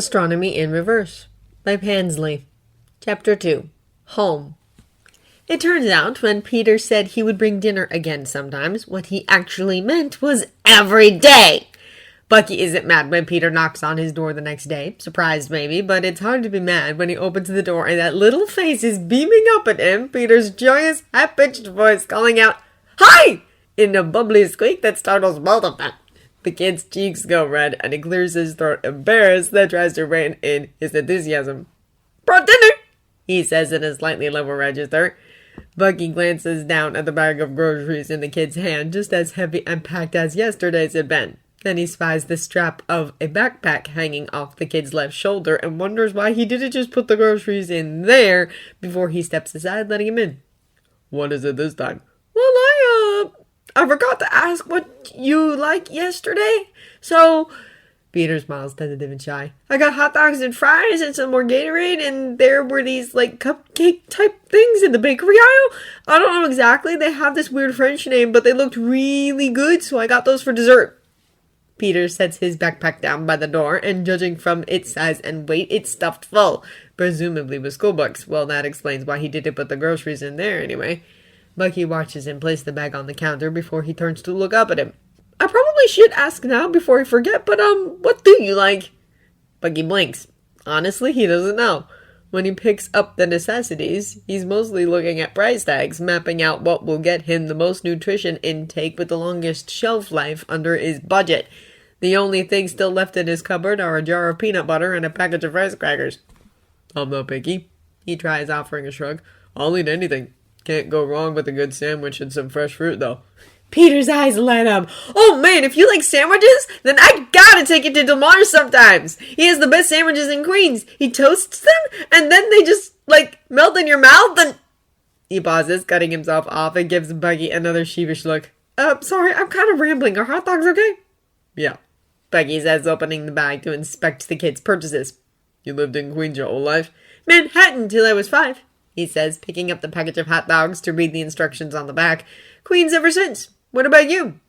Astronomy in Reverse by Pansley. Chapter 2. Home. It turns out when Peter said he would bring dinner again sometimes, what he actually meant was every day. Bucky isn't mad when Peter knocks on his door the next day. Surprised maybe, but it's hard to be mad when he opens the door and that little face is beaming up at him, Peter's joyous, high-pitched voice calling out, "Hi!" in a bubbly squeak that startles both of them. The kid's cheeks go red, and he clears his throat, embarrassed, then tries to rein in his enthusiasm. "Brought dinner," he says in a slightly lower register. Bucky glances down at the bag of groceries in the kid's hand, just as heavy and packed as yesterday's had been. Then he spies the strap of a backpack hanging off the kid's left shoulder and wonders why he didn't just put the groceries in there before he steps aside, letting him in. "What is it this time?" "Well, I forgot to ask what you liked yesterday. So," Peter smiles, tentative and shy, "I got hot dogs and fries and some more Gatorade, and there were these, cupcake type things in the bakery aisle. I don't know exactly. They have this weird French name, but they looked really good, so I got those for dessert." Peter sets his backpack down by the door, and judging from its size and weight, it's stuffed full, presumably with school books. Well, that explains why he didn't put the groceries in there anyway. Bucky watches him place the bag on the counter before he turns to look up at him. "I probably should ask now before I forget, but what do you like?" Bucky blinks. Honestly, he doesn't know. When he picks up the necessities, he's mostly looking at price tags, mapping out what will get him the most nutrition intake with the longest shelf life under his budget. The only things still left in his cupboard are a jar of peanut butter and a package of rice crackers. "I'm not picky," he tries, offering a shrug. "I'll eat anything. Can't go wrong with a good sandwich and some fresh fruit, though." Peter's eyes light up. "Oh man, if you like sandwiches, then I gotta take you to Demar's sometimes. He has the best sandwiches in Queens. He toasts them, and then they just, melt in your mouth, and..." He pauses, cutting himself off, and gives Bucky another sheepish look. Sorry, I'm kind of rambling. Are hot dogs okay?" "Yeah," Bucky says, opening the bag to inspect the kid's purchases. "You lived in Queens your whole life?" "Manhattan till I was 5. He says, picking up the package of hot dogs to read the instructions on the back. "Queens ever since. What about you?"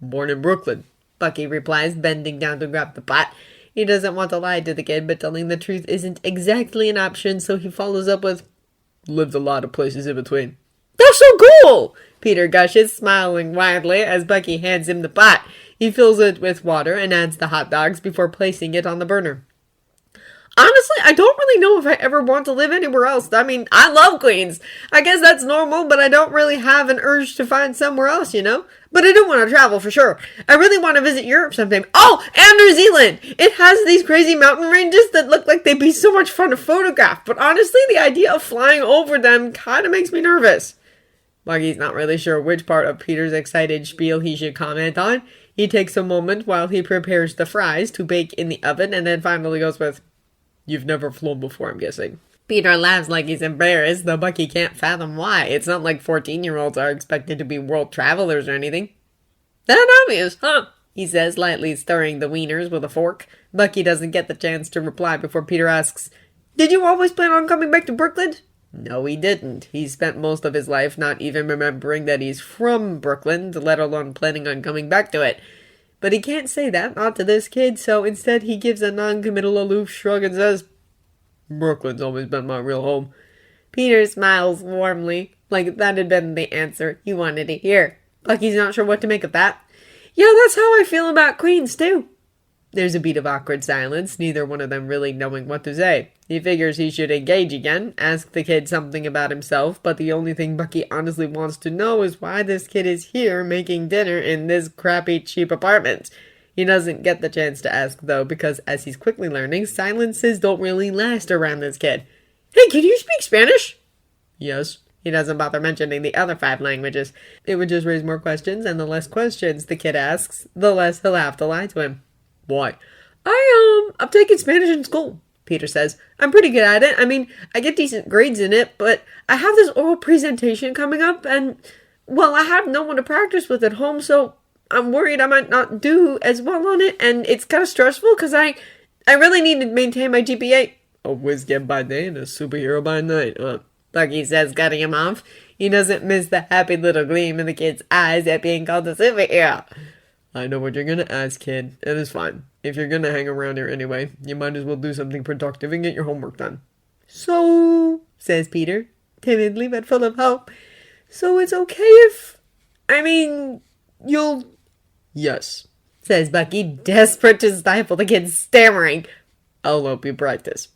"Born in Brooklyn," Bucky replies, bending down to grab the pot. He doesn't want to lie to the kid, but telling the truth isn't exactly an option, so he follows up with, "Lived a lot of places in between." "That's so cool!" Peter gushes, smiling widely as Bucky hands him the pot. He fills it with water and adds the hot dogs before placing it on the burner. "Honestly, I don't really know if I ever want to live anywhere else. I mean, I love Queens. I guess that's normal, but I don't really have an urge to find somewhere else, you know? But I do want to travel for sure. I really want to visit Europe sometime. Oh, and New Zealand! It has these crazy mountain ranges that look like they'd be so much fun to photograph, but honestly, the idea of flying over them kind of makes me nervous." Bucky's not really sure which part of Peter's excited spiel he should comment on. He takes a moment while he prepares the fries to bake in the oven, and then finally goes with, "You've never flown before, I'm guessing." Peter laughs like he's embarrassed, though Bucky can't fathom why. It's not like 14-year-olds are expected to be world travelers or anything. "That obvious, huh?" he says, lightly stirring the wieners with a fork. Bucky doesn't get the chance to reply before Peter asks, "Did you always plan on coming back to Brooklyn?" No, he didn't. He spent most of his life not even remembering that he's from Brooklyn, let alone planning on coming back to it. But he can't say that, not to this kid, so instead he gives a non-committal aloof shrug and says, "Brooklyn's always been my real home." Peter smiles warmly, like that had been the answer he wanted to hear. Bucky's not sure what to make of that. "Yeah, that's how I feel about Queens, too." There's a beat of awkward silence, neither one of them really knowing what to say. He figures he should engage again, ask the kid something about himself, but the only thing Bucky honestly wants to know is why this kid is here making dinner in this crappy, cheap apartment. He doesn't get the chance to ask, though, because as he's quickly learning, silences don't really last around this kid. "Hey, can you speak Spanish?" "Yes." He doesn't bother mentioning the other 5 languages. It would just raise more questions, and the less questions the kid asks, the less he'll have to lie to him. "Why?" I'm taking Spanish in school," Peter says. "I'm pretty good at it. I mean, I get decent grades in it, but I have this oral presentation coming up, and, well, I have no one to practice with at home, so I'm worried I might not do as well on it, and it's kind of stressful because I really need to maintain my GPA. "A whiz kid by day and a superhero by night, huh?" Bucky says, cutting him off. He doesn't miss the happy little gleam in the kid's eyes at being called a superhero. "I know what you're gonna ask, kid, and it's fine. If you're gonna hang around here anyway, you might as well do something productive and get your homework done. So, says Peter, timidly but full of hope, so it's okay if, you'll... Yes, says Bucky, desperate to stifle the kid's stammering. I'll help you practice.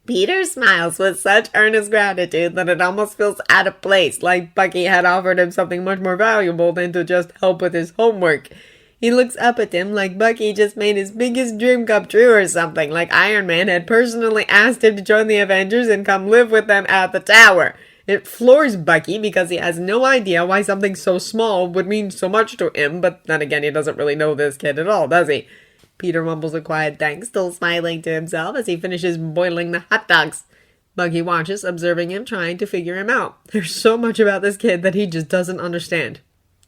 Peter smiles with such earnest gratitude that it almost feels out of place, like Bucky had offered him something much more valuable than to just help with his homework. He looks up at him like Bucky just made his biggest dream come true or something, like Iron Man had personally asked him to join the Avengers and come live with them at the tower. It floors Bucky because he has no idea why something so small would mean so much to him, but then again, he doesn't really know this kid at all, does he? Peter mumbles a quiet thanks, still smiling to himself as he finishes boiling the hot dogs. Bucky watches, observing him, trying to figure him out. There's so much about this kid that he just doesn't understand.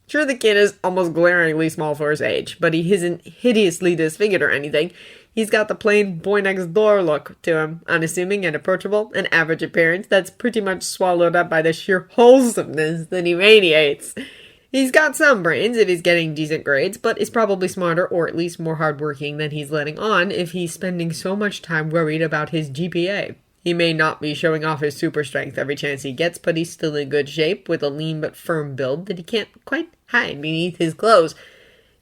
Sure, the kid is almost glaringly small for his age, but he isn't hideously disfigured or anything. He's got the plain boy-next-door look to him, unassuming and approachable, an average appearance that's pretty much swallowed up by the sheer wholesomeness that he radiates. He's got some brains if he's getting decent grades, but is probably smarter or at least more hardworking than he's letting on if he's spending so much time worried about his GPA. He may not be showing off his super strength every chance he gets, but he's still in good shape with a lean but firm build that he can't quite hide beneath his clothes.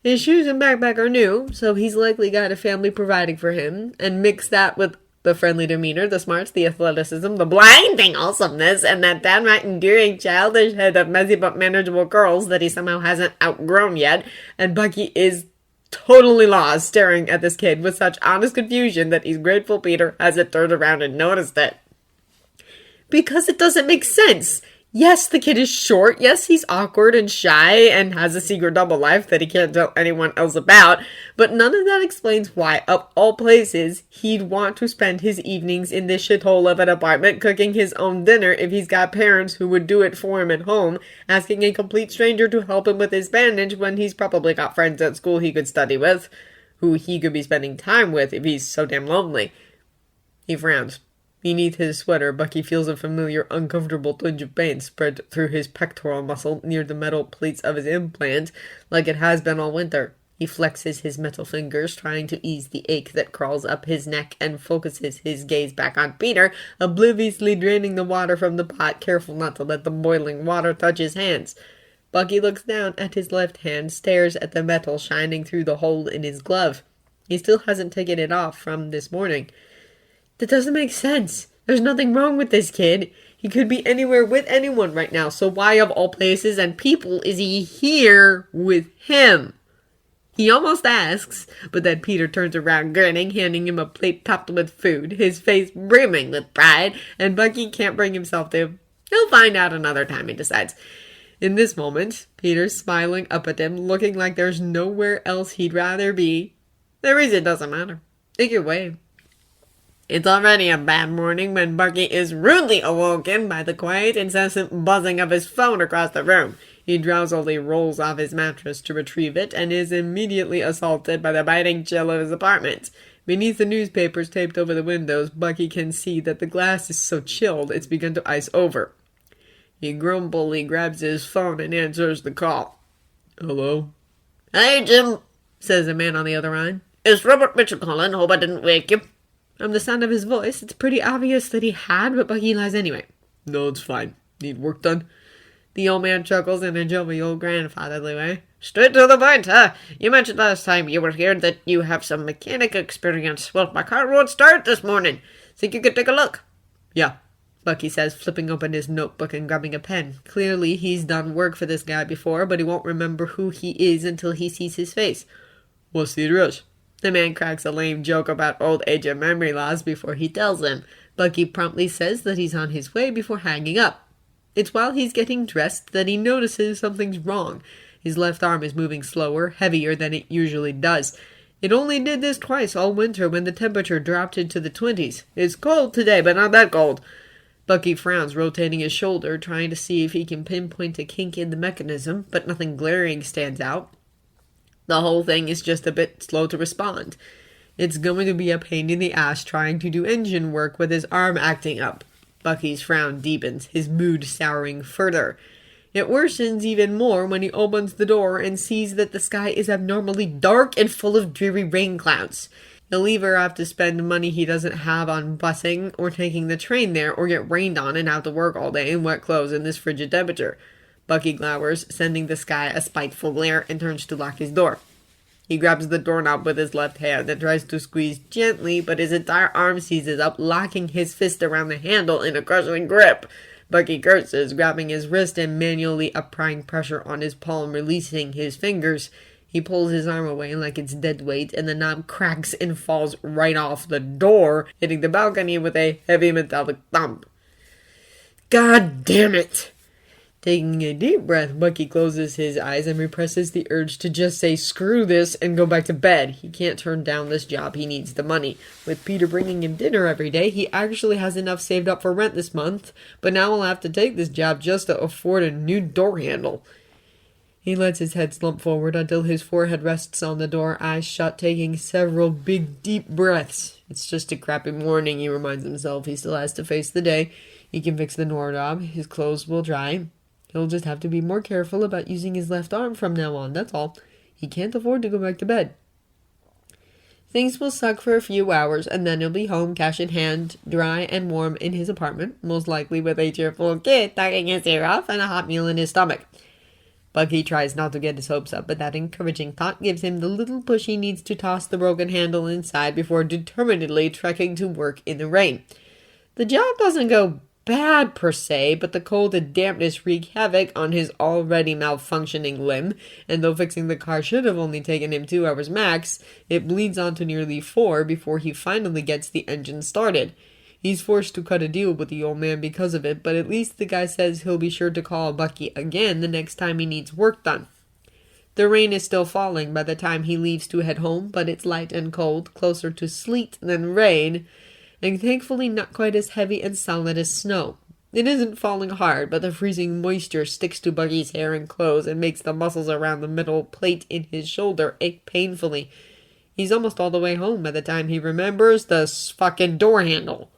His shoes and backpack are new, so he's likely got a family providing for him, and mix that with the friendly demeanor, the smarts, the athleticism, the blinding awesomeness, and that downright endearing childish head of messy but manageable curls that he somehow hasn't outgrown yet, and Bucky is totally lost, staring at this kid with such honest confusion that he's grateful Peter hasn't turned around and noticed it. Because it doesn't make sense. Yes, the kid is short. Yes, he's awkward and shy and has a secret double life that he can't tell anyone else about. But none of that explains why, of all places, he'd want to spend his evenings in this shithole of an apartment cooking his own dinner if he's got parents who would do it for him at home, asking a complete stranger to help him with his bandage when he's probably got friends at school he could study with, who he could be spending time with if he's so damn lonely. He frowns. Beneath his sweater, Bucky feels a familiar, uncomfortable twinge of pain spread through his pectoral muscle near the metal plates of his implant, like it has been all winter. He flexes his metal fingers, trying to ease the ache that crawls up his neck, and focuses his gaze back on Peter, obliviously draining the water from the pot, careful not to let the boiling water touch his hands. Bucky looks down at his left hand, stares at the metal shining through the hole in his glove. He still hasn't taken it off from this morning. That doesn't make sense. There's nothing wrong with this kid. He could be anywhere with anyone right now, so why of all places and people is he here with him? He almost asks, but then Peter turns around grinning, handing him a plate topped with food, his face brimming with pride, and Bucky can't bring himself to. He'll find out another time, he decides. In this moment, Peter's smiling up at him, looking like there's nowhere else he'd rather be. The reason doesn't matter. It can wait. It's already a bad morning when Bucky is rudely awoken by the quiet, incessant buzzing of his phone across the room. He drowsily rolls off his mattress to retrieve it and is immediately assaulted by the biting chill of his apartment. Beneath the newspapers taped over the windows, Bucky can see that the glass is so chilled it's begun to ice over. He grumpily grabs his phone and answers the call. Hello? "Hey, Jim," says the man on the other line. "It's Robert Mitchell calling. Hope I didn't wake you." From the sound of his voice, it's pretty obvious that he had, but Bucky lies anyway. No, it's fine. Need work done? The old man chuckles in a jovial grandfatherly way. "Straight to the point, huh? You mentioned last time you were here that you have some mechanic experience. Well, my car won't start this morning. Think you could take a look?" Yeah, Bucky says, flipping open his notebook and grabbing a pen. Clearly, he's done work for this guy before, but he won't remember who he is until he sees his face. What's the address? The man cracks a lame joke about old age and memory loss before he tells him. Bucky promptly says that he's on his way before hanging up. It's while he's getting dressed that he notices something's wrong. His left arm is moving slower, heavier than it usually does. It only did this twice all winter when the temperature dropped into the 20s. It's cold today, but not that cold. Bucky frowns, rotating his shoulder, trying to see if he can pinpoint a kink in the mechanism, but nothing glaring stands out. The whole thing is just a bit slow to respond. It's going to be a pain in the ass trying to do engine work with his arm acting up. Bucky's frown deepens, his mood souring further. It worsens even more when he opens the door and sees that the sky is abnormally dark and full of dreary rain clouds. He'll either have to spend money he doesn't have on busing or taking the train there, or get rained on and have to work all day in wet clothes in this frigid temperature. Bucky glowers, sending the sky a spiteful glare, and turns to lock his door. He grabs the doorknob with his left hand and tries to squeeze gently, but his entire arm seizes up, locking his fist around the handle in a crushing grip. Bucky curses, grabbing his wrist and manually applying pressure on his palm, releasing his fingers. He pulls his arm away like it's dead weight, and the knob cracks and falls right off the door, hitting the balcony with a heavy metallic thump. God damn it! Taking a deep breath, Bucky closes his eyes and represses the urge to just say screw this and go back to bed. He can't turn down this job. He needs the money. With Peter bringing him dinner every day, he actually has enough saved up for rent this month, but now he'll have to take this job just to afford a new door handle. He lets his head slump forward until his forehead rests on the door, eyes shut, taking several big, deep breaths. It's just a crappy morning, he reminds himself. He still has to face the day. He can fix the doorknob. His clothes will dry. He'll just have to be more careful about using his left arm from now on, that's all. He can't afford to go back to bed. Things will suck for a few hours, and then he'll be home, cash in hand, dry and warm in his apartment, most likely with a cheerful kid tugging his ear off and a hot meal in his stomach. Bucky tries not to get his hopes up, but that encouraging thought gives him the little push he needs to toss the broken handle inside before determinedly trekking to work in the rain. The job doesn't go bad per se, but the cold and dampness wreak havoc on his already malfunctioning limb, and though fixing the car should have only taken him 2 hours max, it bleeds on to nearly 4 before he finally gets the engine started. He's forced to cut a deal with the old man because of it, but at least the guy says he'll be sure to call Bucky again the next time he needs work done. The rain is still falling by the time he leaves to head home, but it's light and cold, closer to sleet than rain, and thankfully not quite as heavy and solid as snow. It isn't falling hard, but the freezing moisture sticks to Bucky's hair and clothes and makes the muscles around the middle plate in his shoulder ache painfully. He's almost all the way home by the time he remembers the fucking door handle.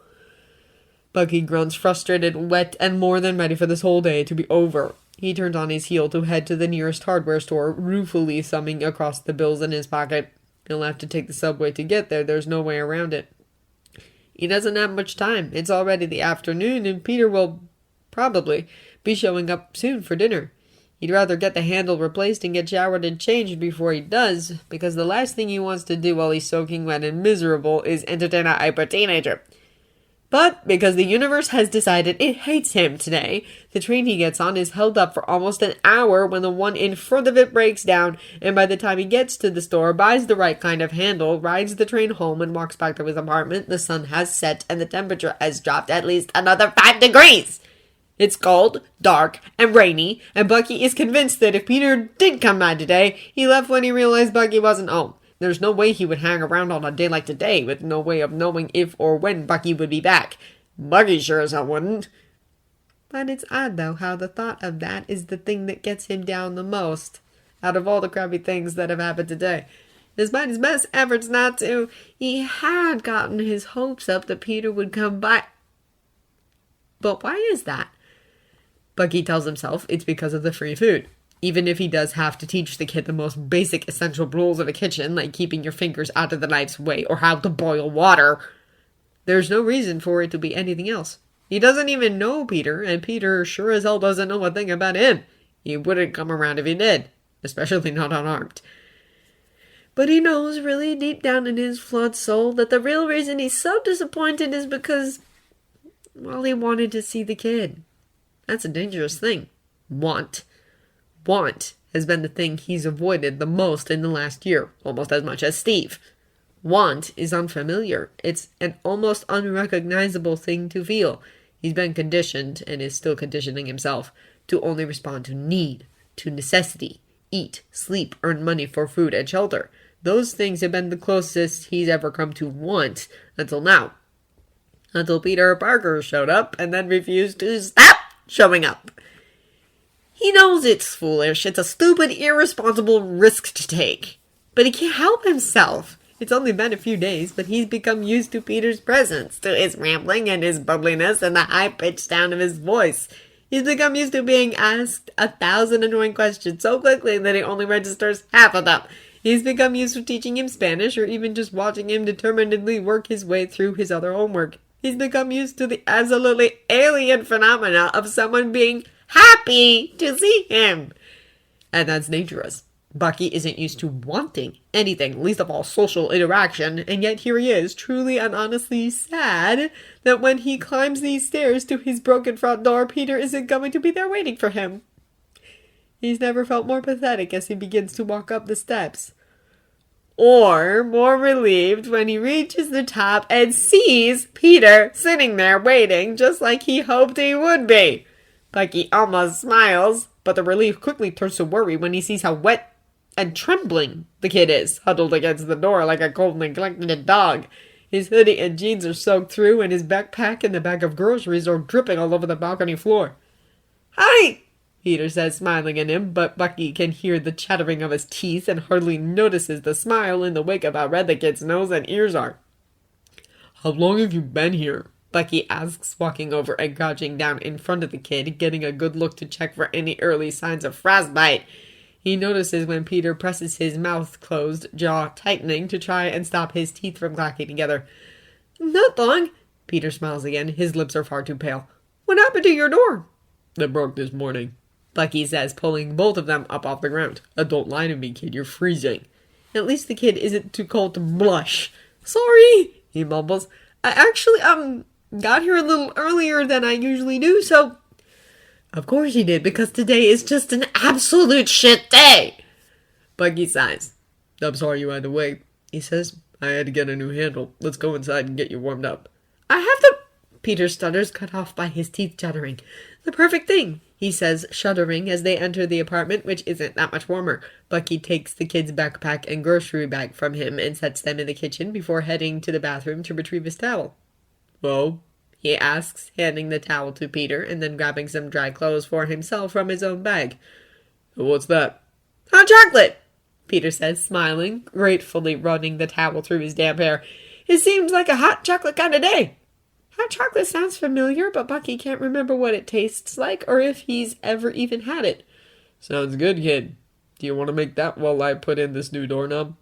Bucky grunts, frustrated, wet, and more than ready for this whole day to be over. He turns on his heel to head to the nearest hardware store, ruefully summing across the bills in his pocket. He'll have to take the subway to get there. There's no way around it. He doesn't have much time. It's already the afternoon, and Peter will probably be showing up soon for dinner. He'd rather get the handle replaced and get showered and changed before he does, because the last thing he wants to do while he's soaking wet and miserable is entertain a hyper-teenager. But because the universe has decided it hates him today, the train he gets on is held up for almost an hour when the one in front of it breaks down, and by the time he gets to the store, buys the right kind of handle, rides the train home, and walks back to his apartment, the sun has set and the temperature has dropped at least another 5 degrees. It's cold, dark, and rainy, and Bucky is convinced that if Peter did come by today, he left when he realized Bucky wasn't home. There's no way he would hang around on a day like today, with no way of knowing if or when Bucky would be back. Bucky sure as hell wouldn't. But it's odd, though, how the thought of that is the thing that gets him down the most, out of all the crappy things that have happened today. Despite his best efforts not to, he had gotten his hopes up that Peter would come by. But why is that? Bucky tells himself it's because of the free food. Even if he does have to teach the kid the most basic essential rules of a kitchen, like keeping your fingers out of the knife's way or how to boil water, there's no reason for it to be anything else. He doesn't even know Peter, and Peter sure as hell doesn't know a thing about him. He wouldn't come around if he did, especially not unarmed. But he knows really deep down in his flawed soul that the real reason he's so disappointed is because, well, he wanted to see the kid. That's a dangerous thing. Want has been the thing he's avoided the most in the last year, almost as much as Steve. Want is unfamiliar. It's an almost unrecognizable thing to feel. He's been conditioned, and is still conditioning himself, to only respond to need, to necessity, eat, sleep, earn money for food and shelter. Those things have been the closest he's ever come to want until now. Until Peter Parker showed up and then refused to stop showing up. He knows it's foolish. It's a stupid, irresponsible risk to take. But he can't help himself. It's only been a few days, but he's become used to Peter's presence, to his rambling and his bubbliness and the high-pitched sound of his voice. He's become used to being asked 1,000 annoying questions so quickly that he only registers half of them. He's become used to teaching him Spanish or even just watching him determinedly work his way through his other homework. He's become used to the absolutely alien phenomena of someone being happy to see him. And that's dangerous. Bucky isn't used to wanting anything, least of all social interaction, and yet here he is, truly and honestly sad that when he climbs these stairs to his broken front door, Peter isn't going to be there waiting for him. He's never felt more pathetic as he begins to walk up the steps. Or more relieved when he reaches the top and sees Peter sitting there waiting just like he hoped he would be. Bucky almost smiles, but the relief quickly turns to worry when he sees how wet and trembling the kid is, huddled against the door like a cold, neglected dog. His hoodie and jeans are soaked through, and his backpack and the bag of groceries are dripping all over the balcony floor. "Hi!" Peter says, smiling at him, but Bucky can hear the chattering of his teeth and hardly notices the smile in the wake of how red the kid's nose and ears are. How long have you been here? Bucky asks, walking over and crouching down in front of the kid, getting a good look to check for any early signs of frostbite. He notices when Peter presses his mouth closed, jaw tightening to try and stop his teeth from clacking together. "Not long." Peter smiles again. His lips are far too pale. "What happened to your door?" It broke this morning," Bucky says, pulling both of them up off the ground. Don't lie to me, kid. You're freezing." At least the kid isn't too cold to blush. "Sorry," he mumbles. "I actually, got here a little earlier than I usually do, so..." Of course he did, because today is just an absolute shit day. Bucky sighs. "I'm sorry you had to wait," he says. "I had to get a new handle. Let's go inside and get you warmed up." "I have to..." Peter stutters, cut off by his teeth chattering. "The perfect thing," he says, shuddering as they enter the apartment, which isn't that much warmer. Bucky takes the kid's backpack and grocery bag from him and sets them in the kitchen before heading to the bathroom to retrieve his towel. "Well?" he asks, handing the towel to Peter and then grabbing some dry clothes for himself from his own bag. "What's that?" "Hot chocolate," Peter says, smiling, gratefully running the towel through his damp hair. "It seems like a hot chocolate kind of day." Hot chocolate sounds familiar, but Bucky can't remember what it tastes like or if he's ever even had it. "Sounds good, kid. Do you want to make that while I put in this new doorknob?"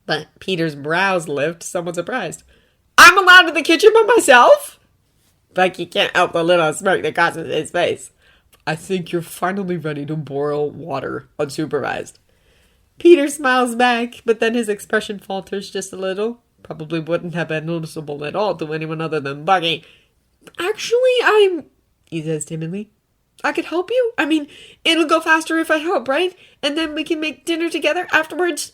But Peter's brows lift, somewhat surprised. "I'm allowed in the kitchen by myself?" Bucky can't help the little smirk that crosses his face. "I think you're finally ready to boil water, unsupervised." Peter smiles back, but then his expression falters just a little. Probably wouldn't have been noticeable at all to anyone other than Bucky. "Actually, he says timidly. "I could help you? I mean, it'll go faster if I help, right? And then we can make dinner together afterwards."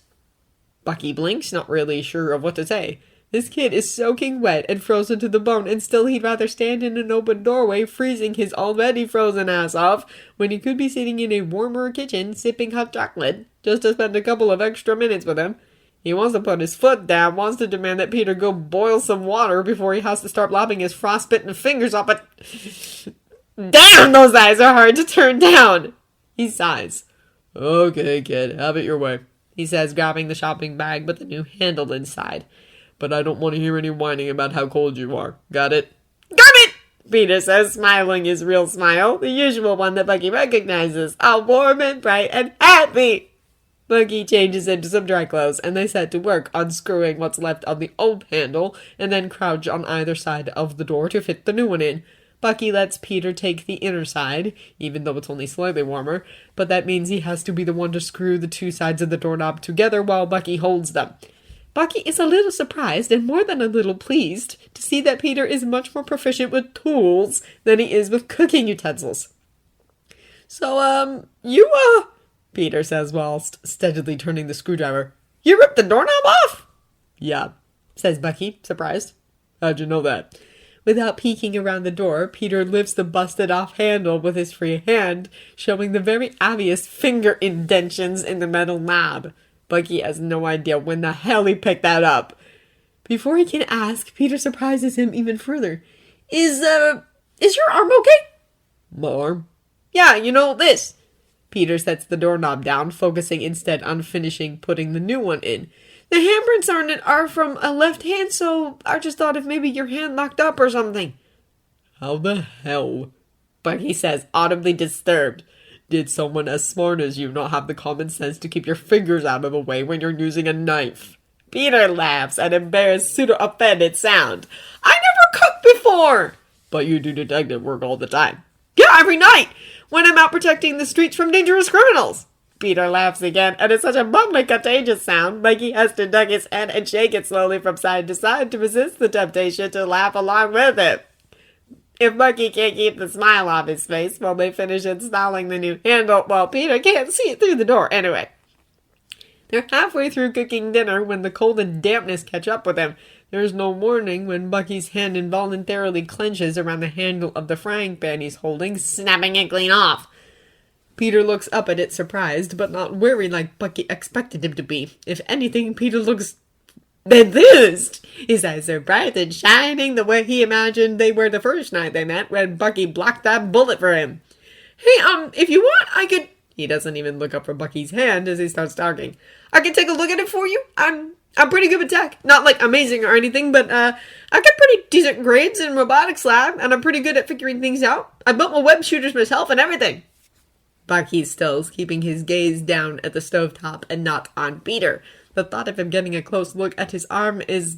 Bucky blinks, not really sure of what to say. This kid is soaking wet and frozen to the bone, and still he'd rather stand in an open doorway, freezing his already frozen ass off, when he could be sitting in a warmer kitchen, sipping hot chocolate, just to spend a couple of extra minutes with him. He wants to put his foot down, wants to demand that Peter go boil some water before he has to start lopping his frostbitten fingers off, but... Damn, those eyes are hard to turn down! He sighs. "Okay, kid, have it your way," he says, grabbing the shopping bag with the new handle inside. "But I don't want to hear any whining about how cold you are. Got it?" "Got it!" Peter says, smiling his real smile, the usual one that Bucky recognizes, all warm and bright and happy. Bucky changes into some dry clothes, and they set to work unscrewing what's left of the old handle, and then crouch on either side of the door to fit the new one in. Bucky lets Peter take the inner side, even though it's only slightly warmer, but that means he has to be the one to screw the two sides of the doorknob together while Bucky holds them. Bucky is a little surprised and more than a little pleased to see that Peter is much more proficient with tools than he is with cooking utensils. "So, Peter says whilst steadily turning the screwdriver. "You ripped the doorknob off?" "Yeah," says Bucky, surprised. "How'd you know that?" Without peeking around the door, Peter lifts the busted-off handle with his free hand, showing the very obvious finger indentions in the metal knob. Bucky has no idea when the hell he picked that up. Before he can ask, Peter surprises him even further. Is your arm okay?" "My arm?" "Yeah, this." Peter sets the doorknob down, focusing instead on finishing putting the new one in. "The handprints on it are from a left hand, so I just thought if maybe your hand locked up or something." "How the hell?" Bucky says, audibly disturbed. Did someone as smart as you not have the common sense to keep your fingers out of the way when you're using a knife? Peter laughs, an embarrassed, pseudo-offended sound. I never cooked before! But you do detective work all the time. Yeah, every night! When I'm out protecting the streets from dangerous criminals! Peter laughs again, and it's such a bubbly, contagious sound, Bucky has to duck his head and shake it slowly from side to side to resist the temptation to laugh along with it. If Bucky can't keep the smile off his face while they finish installing the new handle, well, Peter can't see it through the door anyway. They're halfway through cooking dinner when the cold and dampness catch up with him. There's no warning when Bucky's hand involuntarily clenches around the handle of the frying pan he's holding, snapping it clean off. Peter looks up at it surprised, but not worried like Bucky expected him to be. If anything, Peter looks enthused. His eyes are bright and shining the way he imagined they were the first night they met when Bucky blocked that bullet for him. Hey, if you want, I could... He doesn't even look up for Bucky's hand as he starts talking. I can take a look at it for you. I'm pretty good with tech. Not like amazing or anything, but I got pretty decent grades in robotics lab, and I'm pretty good at figuring things out. I built my web shooters myself and everything. Bucky stills, keeping his gaze down at the stovetop and not on Peter. The thought of him getting a close look at his arm is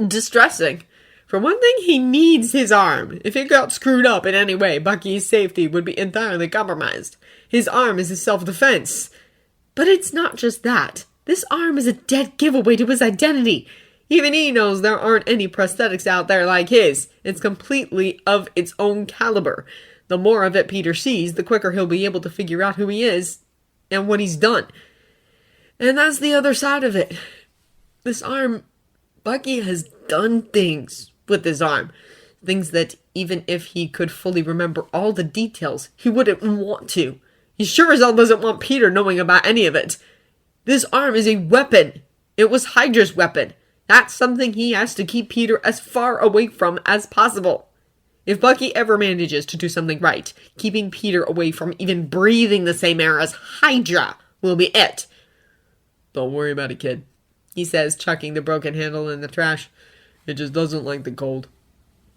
distressing. For one thing, he needs his arm. If it got screwed up in any way, Bucky's safety would be entirely compromised. His arm is his self-defense. But it's not just that. This arm is a dead giveaway to his identity. Even he knows there aren't any prosthetics out there like his. It's completely of its own caliber. The more of it Peter sees, the quicker he'll be able to figure out who he is and what he's done. And that's the other side of it. This arm, Bucky has done things with his arm. Things that even if he could fully remember all the details, he wouldn't want to. He sure as hell doesn't want Peter knowing about any of it. This arm is a weapon. It was Hydra's weapon. That's something he has to keep Peter as far away from as possible. If Bucky ever manages to do something right, keeping Peter away from even breathing the same air as Hydra will be it. Don't worry about it, kid, he says, chucking the broken handle in the trash. It just doesn't like the cold.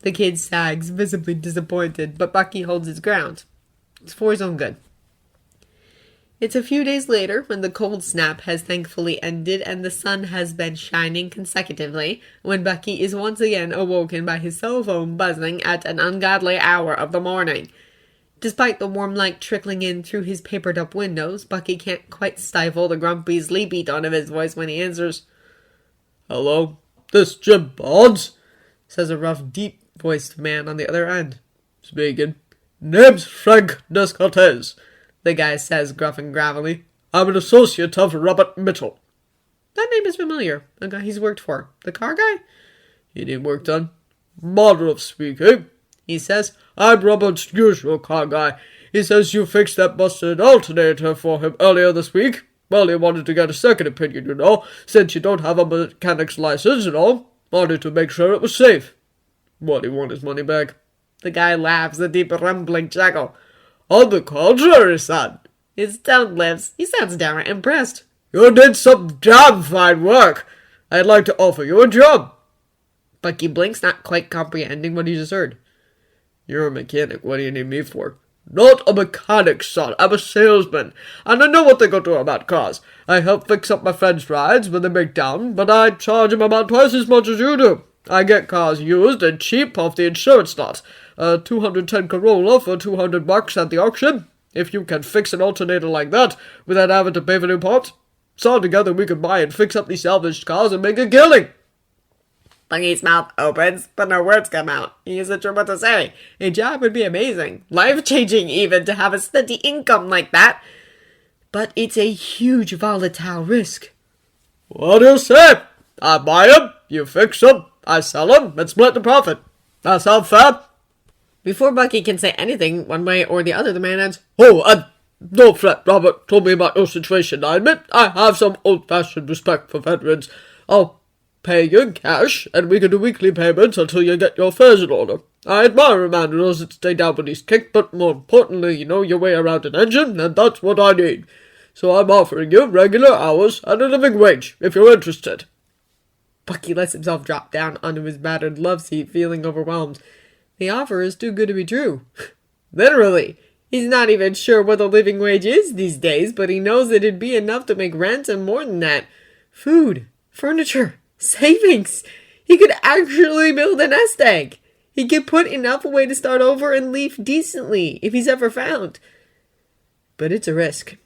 The kid sags, visibly disappointed, but Bucky holds his ground. It's for his own good. It's a few days later when the cold snap has thankfully ended and the sun has been shining consecutively when Bucky is once again awoken by his cell phone buzzing at an ungodly hour of the morning. Despite the warm light trickling in through his papered-up windows, Bucky can't quite stifle the grumpy, sleepy tone of his voice when he answers. Hello, this Jim Barnes, says a rough, deep-voiced man on the other end. Speaking. Name's Frank Descartes, the guy says, gruff and gravelly. I'm an associate of Robert Mitchell. That name is familiar. A guy he's worked for. The car guy? He did work done. Manner of speaking, he says. I'm Robert's usual car guy. He says you fixed that busted alternator for him earlier this week. Well, he wanted to get a second opinion, you know, since you don't have a mechanic's license and all. Wanted to make sure it was safe. What, he want his money back? The guy laughs, a deep rumbling chuckle. On the contrary, son. His tone lifts. He sounds downright impressed. You did some damn fine work. I'd like to offer you a job. Bucky blinks, not quite comprehending what he just heard. You're a mechanic. What do you need me for? Not a mechanic, son. I'm a salesman. And I know what they go through about cars. I help fix up my friends' rides when they break down, but I charge them about twice as much as you do. I get cars used and cheap off the insurance lot. A 210 Corolla for $200 at the auction. If you can fix an alternator like that without having to pay for new parts, so together we can buy and fix up these salvaged cars and make a killing. Bucky's mouth opens, but no words come out. He isn't sure what to say. A job would be amazing. Life-changing even to have a steady income like that. But it's a huge volatile risk. What do you say? I buy them, you fix them, I sell them, and split the profit. That sound fair? Before Bucky can say anything one way or the other, the man adds, Oh, don't fret, Robert told me about your situation. I admit I have some old-fashioned respect for veterans. I'll pay you in cash, and we can do weekly payments until you get your affairs in order. I admire a man who doesn't stay down when he's kicked, but more importantly, you know your way around an engine, and that's what I need. So I'm offering you regular hours and a living wage, if you're interested. Bucky lets himself drop down onto his battered love seat, feeling overwhelmed. The offer is too good to be true. Literally. He's not even sure what the living wage is these days, but he knows it'd be enough to make rent and more than that. Food, furniture, savings. He could actually build a nest egg. He could put enough away to start over and leave decently, if he's ever found. But it's a risk.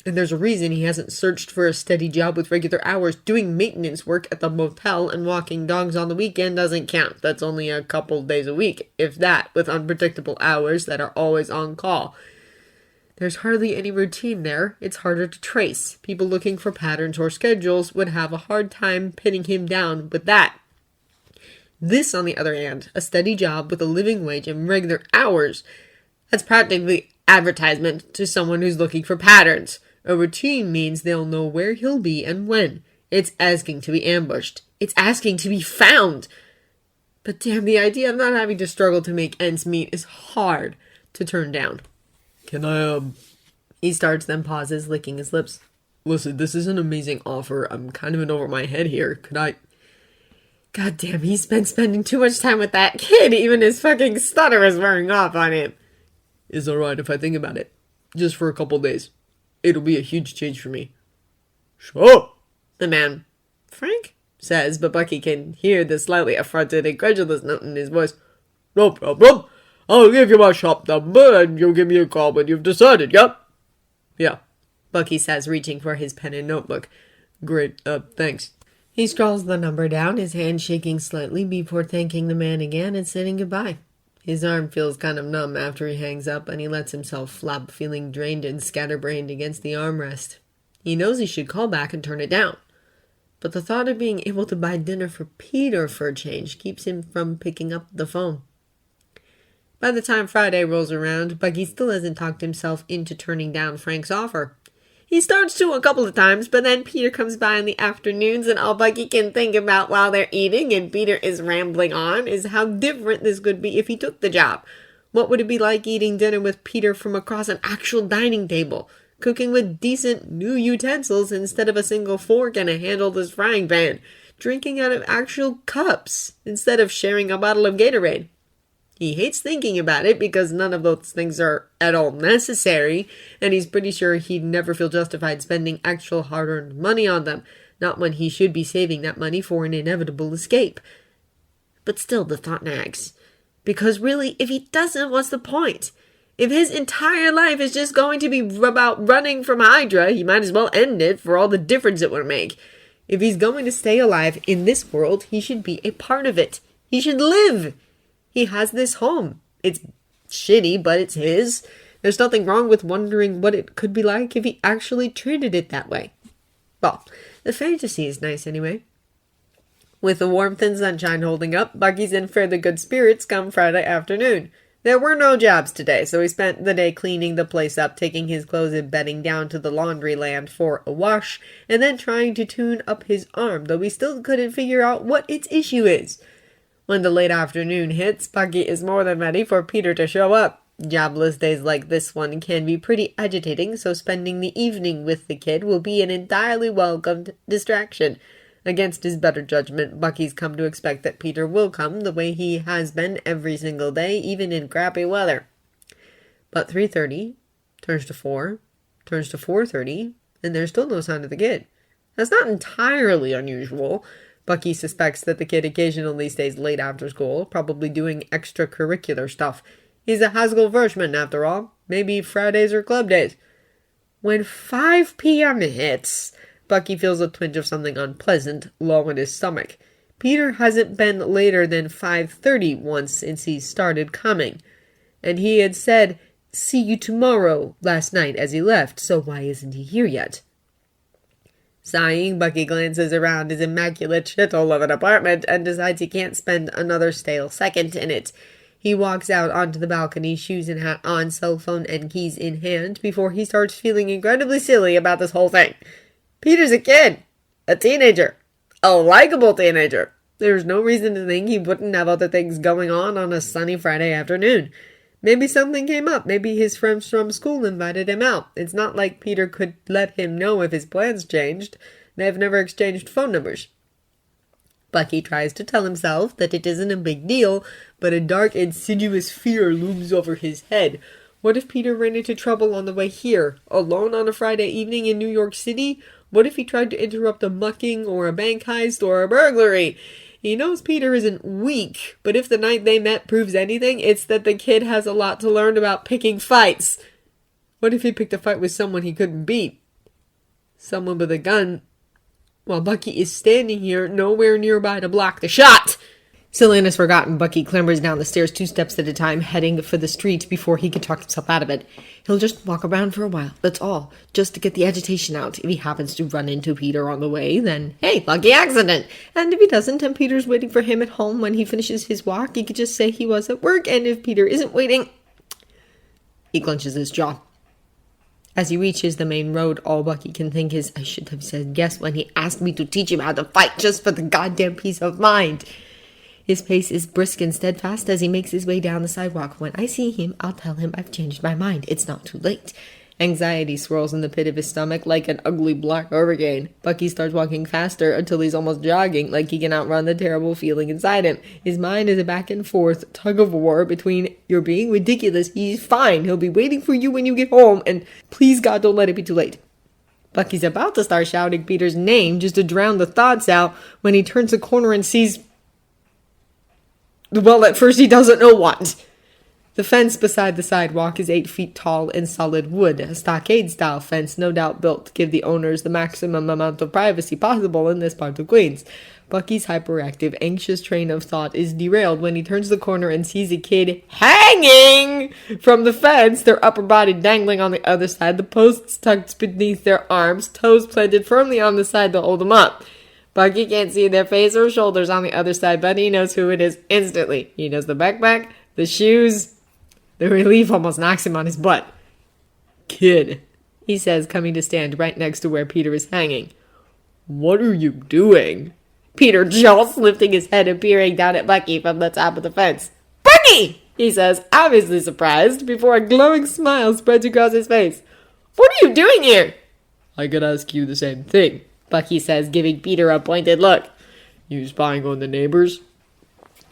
And there's a reason he hasn't searched for a steady job with regular hours. Doing maintenance work at the motel and walking dogs on the weekend doesn't count. That's only a couple days a week, if that, with unpredictable hours that are always on call. There's hardly any routine there. It's harder to trace. People looking for patterns or schedules would have a hard time pinning him down with that. This, on the other hand, a steady job with a living wage and regular hours, that's practically advertisement to someone who's looking for patterns. A routine means they'll know where he'll be and when. It's asking to be ambushed. It's asking to be found. But damn, the idea of not having to struggle to make ends meet is hard to turn down. Can I, He starts, then pauses, licking his lips. Listen, this is an amazing offer. I'm kind of in over my head here. Could I... God damn, he's been spending too much time with that kid. Even his fucking stutter is wearing off on him. Is alright if I think about it. Just for a couple days. It'll be a huge change for me. Sure, the man, Frank, says, but Bucky can hear the slightly affronted, incredulous note in his voice. No problem. I'll give you my shop number and you'll give me a call when you've decided, yeah? Yeah, Bucky says, reaching for his pen and notebook. Great, thanks. He scrawls the number down, his hand shaking slightly before thanking the man again and saying goodbye. His arm feels kind of numb after he hangs up, and he lets himself flop, feeling drained and scatterbrained against the armrest. He knows he should call back and turn it down. But the thought of being able to buy dinner for Peter for a change keeps him from picking up the phone. By the time Friday rolls around, Bucky still hasn't talked himself into turning down Frank's offer. He starts to a couple of times, but then Peter comes by in the afternoons, and all Bucky can think about while they're eating and Peter is rambling on is how different this could be if he took the job. What would it be like eating dinner with Peter from across an actual dining table, cooking with decent new utensils instead of a single fork and a handleless frying pan, drinking out of actual cups instead of sharing a bottle of Gatorade? He hates thinking about it because none of those things are at all necessary, and he's pretty sure he'd never feel justified spending actual hard-earned money on them, not when he should be saving that money for an inevitable escape. But still, the thought nags. Because really, if he doesn't, what's the point? If his entire life is just going to be about running from Hydra, he might as well end it for all the difference it would make. If he's going to stay alive in this world, he should be a part of it. He should live. He has this home. It's shitty, but it's his. There's nothing wrong with wondering what it could be like if he actually treated it that way. Well, the fantasy is nice anyway. With the warmth and sunshine holding up, Bucky's in fairly good spirits come Friday afternoon. There were no jobs today, so he spent the day cleaning the place up, taking his clothes and bedding down to the laundry land for a wash, and then trying to tune up his arm, though he still couldn't figure out what its issue is. When the late afternoon hits, Bucky is more than ready for Peter to show up. Jobless days like this one can be pretty agitating, so spending the evening with the kid will be an entirely welcomed distraction. Against his better judgment, Bucky's come to expect that Peter will come the way he has been every single day, even in crappy weather. But 3:30 turns to 4, turns to 4:30, and there's still no sign of the kid. That's not entirely unusual. Bucky suspects that the kid occasionally stays late after school, probably doing extracurricular stuff. He's a high school freshman, after all. Maybe Fridays or club days. When 5 p.m. hits, Bucky feels a twinge of something unpleasant low in his stomach. Peter hasn't been later than 5:30 once since he started coming. And he had said, "See you tomorrow," last night as he left, so why isn't he here yet? Sighing, Bucky glances around his immaculate shithole of an apartment and decides he can't spend another stale second in it. He walks out onto the balcony, shoes and hat on, cell phone and keys in hand, before he starts feeling incredibly silly about this whole thing. Peter's a kid. A teenager. A likable teenager. There's no reason to think he wouldn't have other things going on a sunny Friday afternoon. Maybe something came up. Maybe his friends from school invited him out. It's not like Peter could let him know if his plans changed. They've never exchanged phone numbers. Bucky tries to tell himself that it isn't a big deal, but a dark, insidious fear looms over his head. What if Peter ran into trouble on the way here, alone on a Friday evening in New York City? What if he tried to interrupt a mucking or a bank heist or a burglary? He knows Peter isn't weak, but if the night they met proves anything, it's that the kid has a lot to learn about picking fights. What if he picked a fight with someone he couldn't beat? Someone with a gun, while Bucky is standing here nowhere nearby to block the shot. Silly as forgotten, Bucky clambers down the stairs 2 steps at a time, heading for the street before he can talk himself out of it. He'll just walk around for a while, that's all, just to get the agitation out. If he happens to run into Peter on the way, then, hey, lucky accident! And if he doesn't, and Peter's waiting for him at home when he finishes his walk, he could just say he was at work, and if Peter isn't waiting... He clenches his jaw. As he reaches the main road, all Bucky can think is, I should have said yes when he asked me to teach him how to fight just for the goddamn peace of mind. His pace is brisk and steadfast as he makes his way down the sidewalk. When I see him, I'll tell him I've changed my mind. It's not too late. Anxiety swirls in the pit of his stomach like an ugly black hurricane. Bucky starts walking faster until he's almost jogging, like he can outrun the terrible feeling inside him. His mind is a back and forth tug of war between, you're being ridiculous, he's fine, he'll be waiting for you when you get home, and please God don't let it be too late. Bucky's about to start shouting Peter's name just to drown the thoughts out when he turns the corner and sees... Well, at first he doesn't know what. The fence beside the sidewalk is 8 feet tall in solid wood, a stockade-style fence no doubt built to give the owners the maximum amount of privacy possible in this part of Queens. Bucky's hyperactive, anxious train of thought is derailed when he turns the corner and sees a kid hanging from the fence, their upper body dangling on the other side, the posts tucked beneath their arms, toes planted firmly on the side to hold them up. Bucky can't see their face or shoulders on the other side, but he knows who it is instantly. He knows the backpack, the shoes. The relief almost knocks him on his butt. Kid, he says, coming to stand right next to where Peter is hanging. What are you doing? Peter jolts, lifting his head and peering down at Bucky from the top of the fence. Bucky, he says, obviously surprised, before a glowing smile spreads across his face. What are you doing here? I could ask you the same thing, Bucky says, giving Peter a pointed look. You spying on the neighbors?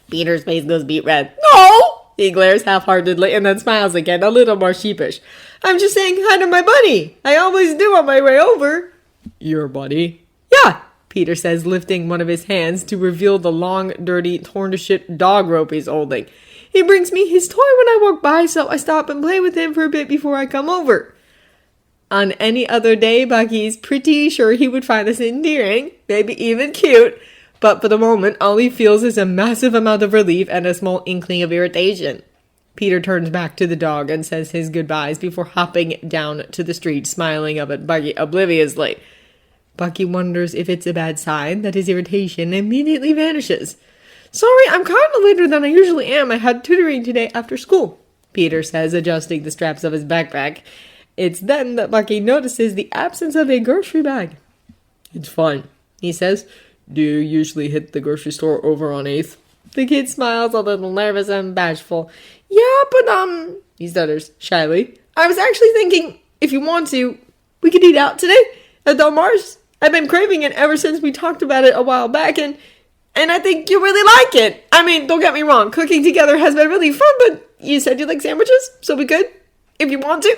Peter's face goes beet red. No! He glares half-heartedly and then smiles again, a little more sheepish. I'm just saying hi to my buddy. I always do on my way over. Your buddy? Yeah, Peter says, lifting one of his hands to reveal the long, dirty, torn-to-shit dog rope he's holding. He brings me his toy when I walk by, so I stop and play with him for a bit before I come over. On any other day, Bucky's pretty sure he would find this endearing, maybe even cute. But for the moment, all he feels is a massive amount of relief and a small inkling of irritation. Peter turns back to the dog and says his goodbyes before hopping down to the street, smiling up at Bucky obliviously. Bucky wonders if it's a bad sign that his irritation immediately vanishes. Sorry, I'm kind of later than I usually am. I had tutoring today after school, Peter says, adjusting the straps of his backpack. It's then that Bucky notices the absence of a grocery bag. It's fine, he says. Do you usually hit the grocery store over on 8th? The kid smiles, a little nervous and bashful. Yeah, but, he stutters shyly. I was actually thinking, if you want to, we could eat out today at Del Mar's. I've been craving it ever since we talked about it a while back, and I think you'll really like it. I mean, don't get me wrong, cooking together has been really fun, but you said you like sandwiches, so we could, if you want to.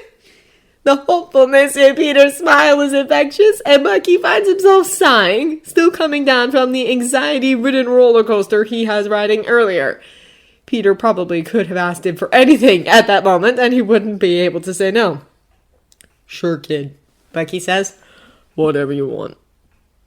The hopefulness in Peter's smile is infectious, and Bucky finds himself sighing, still coming down from the anxiety-ridden roller coaster he was riding earlier. Peter probably could have asked him for anything at that moment, and he wouldn't be able to say no. Sure, kid, Bucky says. Whatever you want.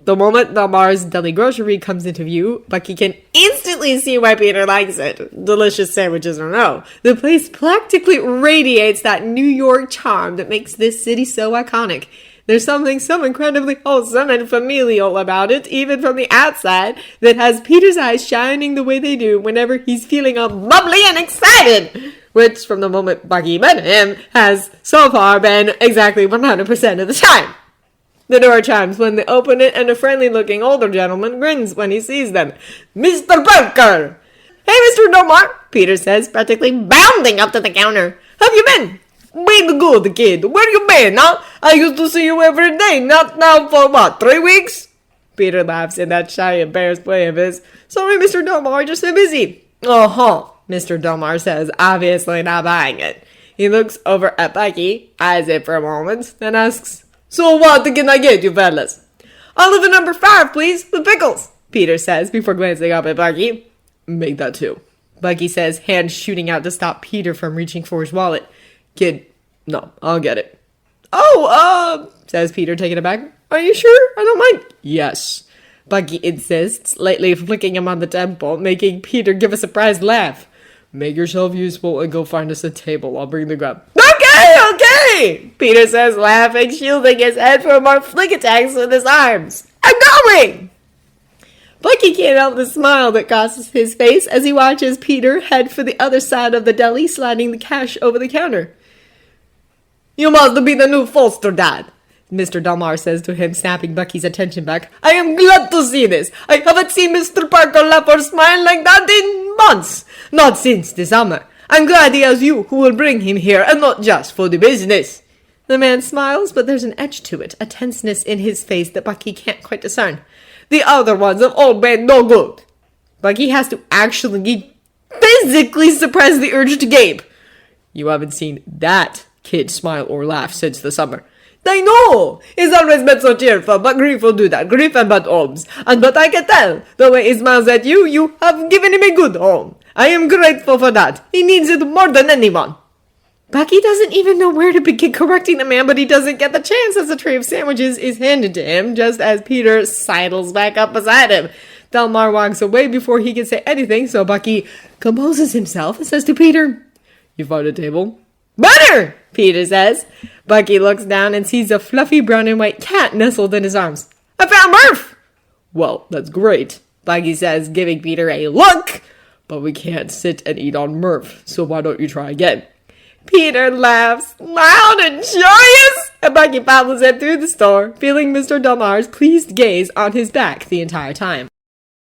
The moment Del Mar's deli grocery comes into view, Bucky can instantly see why Peter likes it. Delicious sandwiches or no. The place practically radiates that New York charm that makes this city so iconic. There's something so incredibly wholesome and familial about it, even from the outside, that has Peter's eyes shining the way they do whenever he's feeling all bubbly and excited. Which, from the moment Bucky met him, has so far been exactly 100% of the time. The door chimes when they open it, and a friendly-looking older gentleman grins when he sees them. Mr. Parker! Hey, Mr. Delmar, Peter says, practically bounding up to the counter. Have you been? Been good, kid. Where you been, huh? I used to see you every day, not now for, 3 weeks? Peter laughs in that shy, embarrassed way of his. Sorry, Mr. Delmar, just so busy. Uh-huh, Mr. Delmar says, obviously not buying it. He looks over at Bucky, eyes it for a moment, then asks, So what can I get you fellas? Olive at number 5, please, with pickles, Peter says before glancing up at Bucky. Make that 2, Bucky says, hand shooting out to stop Peter from reaching for his wallet. Kid, no, I'll get it. Oh, says Peter, taken aback. Are you sure? I don't mind. Yes, Bucky insists, lightly flicking him on the temple, making Peter give a surprised laugh. Make yourself useful and go find us a table. I'll bring the grub. Okay, Peter says, laughing, shielding his head from more flick attacks with his arms. I'm going! Bucky can't help the smile that crosses his face as he watches Peter head for the other side of the deli, sliding the cash over the counter. You must be the new foster dad, Mr. Delmar says to him, snapping Bucky's attention back. I am glad to see this. I haven't seen Mr. Parker laugh or smile like that in months. Not since the summer. I'm glad he has you who will bring him here, and not just for the business. The man smiles, but there's an edge to it, a tenseness in his face that Bucky can't quite discern. The other ones have all been no good. Bucky has to actually physically suppress the urge to gape. You haven't seen that kid smile or laugh since the summer. I know! He's always been so cheerful, but grief will do that. Grief and bad homes. And but I can tell, the way he smiles at you, you have given him a good home. I am grateful for that. He needs it more than anyone. Bucky doesn't even know where to begin correcting the man, but he doesn't get the chance as a tray of sandwiches is handed to him, just as Peter sidles back up beside him. Delmar walks away before he can say anything, so Bucky composes himself and says to Peter, You found a table? Butter! Peter says. Bucky looks down and sees a fluffy brown and white cat nestled in his arms. I found Murph! Well, that's great, Bucky says, giving Peter a look. But we can't sit and eat on Murph, so why don't you try again? Peter laughs loud and joyous, and Bucky follows him through the store, feeling Mr. Delmar's pleased gaze on his back the entire time.